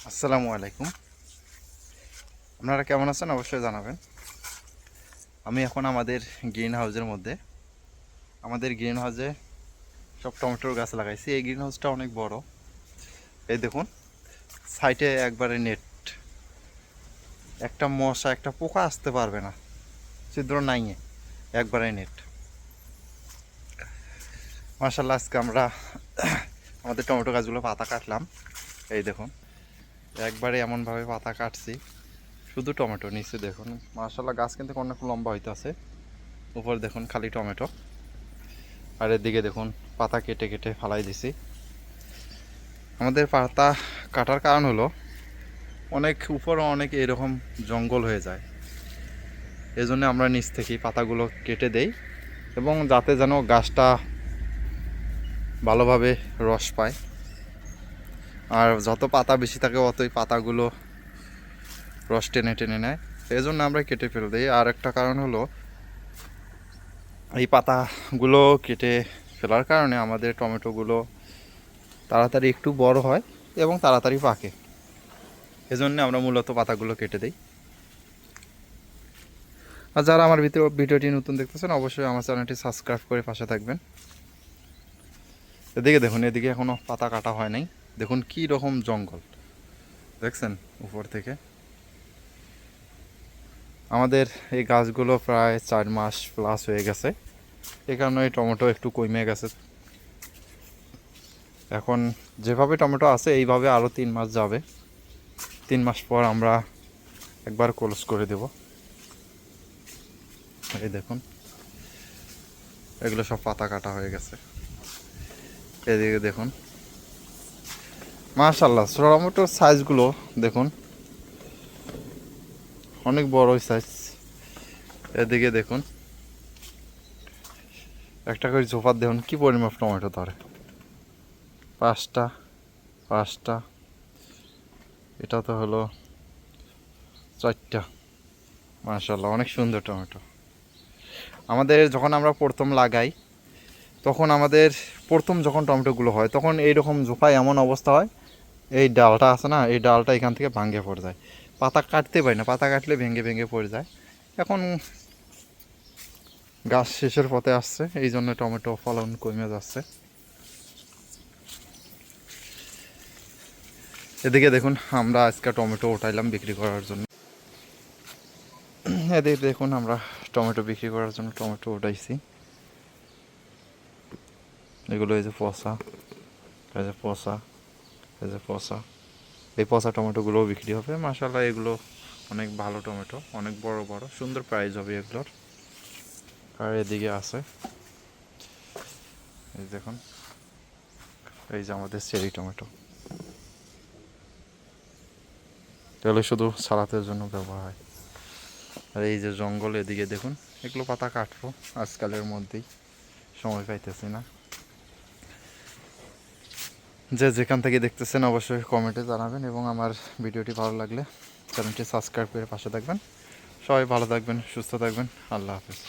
আসসালামু আলাইকুম। আপনারা কেমন আছেন অবশ্যই জানাবেন। আমি এখন আমাদের গ্রিন হাউসের মধ্যে গ্রিন হাউসে সব টমেটোর গাছ লাগাইছি। এই গ্রিন হাউসটা অনেক বড়। এই দেখুন, সাইডে একবারে নেট, একটা মশা একটা পোকা আসতে পারবে না, ছিদ্র নাই, একবারে নেট। মাশাআল্লাহ, আজকে আমরা আমাদের টমেটো গাছগুলো পাতা কাটলাম। এই দেখুন, একবারে এমনভাবে পাতা কাটছি, শুধু টমেটো। নিচে দেখুন, মাশাআল্লাহ গাছ কিন্তু অনেক লম্বা হইতেছে। উপর দেখুন খালি টমেটো, আর এদিকে দেখুন পাতা কেটে কেটে ফালাই দিছি। আমাদের পাতা কাটার কারণ হলো অনেক উপরে অনেক এরকম জঙ্গল হয়ে যায়, এই জন্য আমরা নিচ থেকেই পাতাগুলো কেটে দেই, এবং যাতে যেন গাছটা ভালোভাবে রস পায়। আর যত পাতা বেশি থাকে অতই পাতাগুলো রস টেনে টেনে নেয়, এই জন্য আমরা কেটে ফেলে দিই। আর একটা কারণ হলো এই পাতাগুলো কেটে ফেলার কারণে আমাদের টমেটোগুলো তাড়াতাড়ি একটু বড় হয় এবং তাড়াতাড়ি পাকে, এজন্য আমরা মূলত পাতাগুলো কেটে দিই। আর যারা আমার ভিডিওটি নতুন দেখতেছেন অবশ্যই আমার চ্যানেলটি সাবস্ক্রাইব করে পাশে থাকবেন। এদিকে দেখুন, এদিকে এখনও পাতা কাটা হয় নাই। দেখুন কি রকম জঙ্গল দেখছেন উপর থেকে। আমাদের এই গাছগুলো প্রায় 4 মাস প্লাস হয়ে গেছে, এই কারণে এই টমেটো একটু কমে গেছে। এখন যেভাবে টমেটো আছে এইভাবে আরও 3 মাস যাবে। 3 মাস পর আমরা একবার ক্লোজ করে দেব। এই দেখুন, এগুলো সব পাতা কাটা হয়ে গেছে। এদিকে দেখুন, মাশাআল্লাহ টমেটোর সাইজগুলো দেখুন, অনেক বড় সাইজ। এদিকে দেখুন, একটা করে ঝোপার দেখুন কি পরিমাণ টমেটো ধরে, 5টা 5টা, এটা তো হলো 4টা। মাশাআল্লাহ অনেক সুন্দর টমেটো। আমাদের যখন আমরা প্রথম লাগাই তখন যখন টমেটোগুলো হয় তখন এইরকম ঝোপায় এমন অবস্থা হয়, এই ডালটা আছে না, এই ডালটা এখান থেকে ভাঙে পড়ে যায়। পাতা কাটতে পারি না, পাতা কাটলে ভেঙে ভেঙে পড়ে যায়। এখন গাছ শেষের পথে আসছে, এই জন্য টমেটো ফলন কমে যাচ্ছে। এদিকে দেখুন, আমরা আজকে টমেটো উঠাইলাম বিক্রি করার জন্য। এদিকে দেখুন, আমরা টমেটো বিক্রি করার জন্য টমেটো উঠাইছি। এগুলো এই যে পচা, এই যে পচা, এই যে পচা, এই পচা টমেটোগুলোও বিক্রি হবে। মাশাআল্লাহ এগুলো অনেক ভালো টমেটো, অনেক বড় বড়, সুন্দর প্রাইস হবে এগুলোর। আর এদিকে আছে, এই দেখুন, এই যে আমাদের চেরি টমেটো, এগুলো শুধু সালাতের জন্য ব্যবহার হয়। আর এই যে জঙ্গল, এদিকে দেখুন, এগুলো পাতা কাটবো আজকালের মধ্যেই, সময় পাইতেছি না। যে যেখান থেকে দেখতেছেন অবশ্যই কমেন্টে জানাবেন, এবং আমার ভিডিওটি ভালো লাগলে চ্যানেলটি সাবস্ক্রাইব করে পাশে থাকবেন। সবাই ভালো থাকবেন, সুস্থ থাকবেন। আল্লাহ হাফেজ।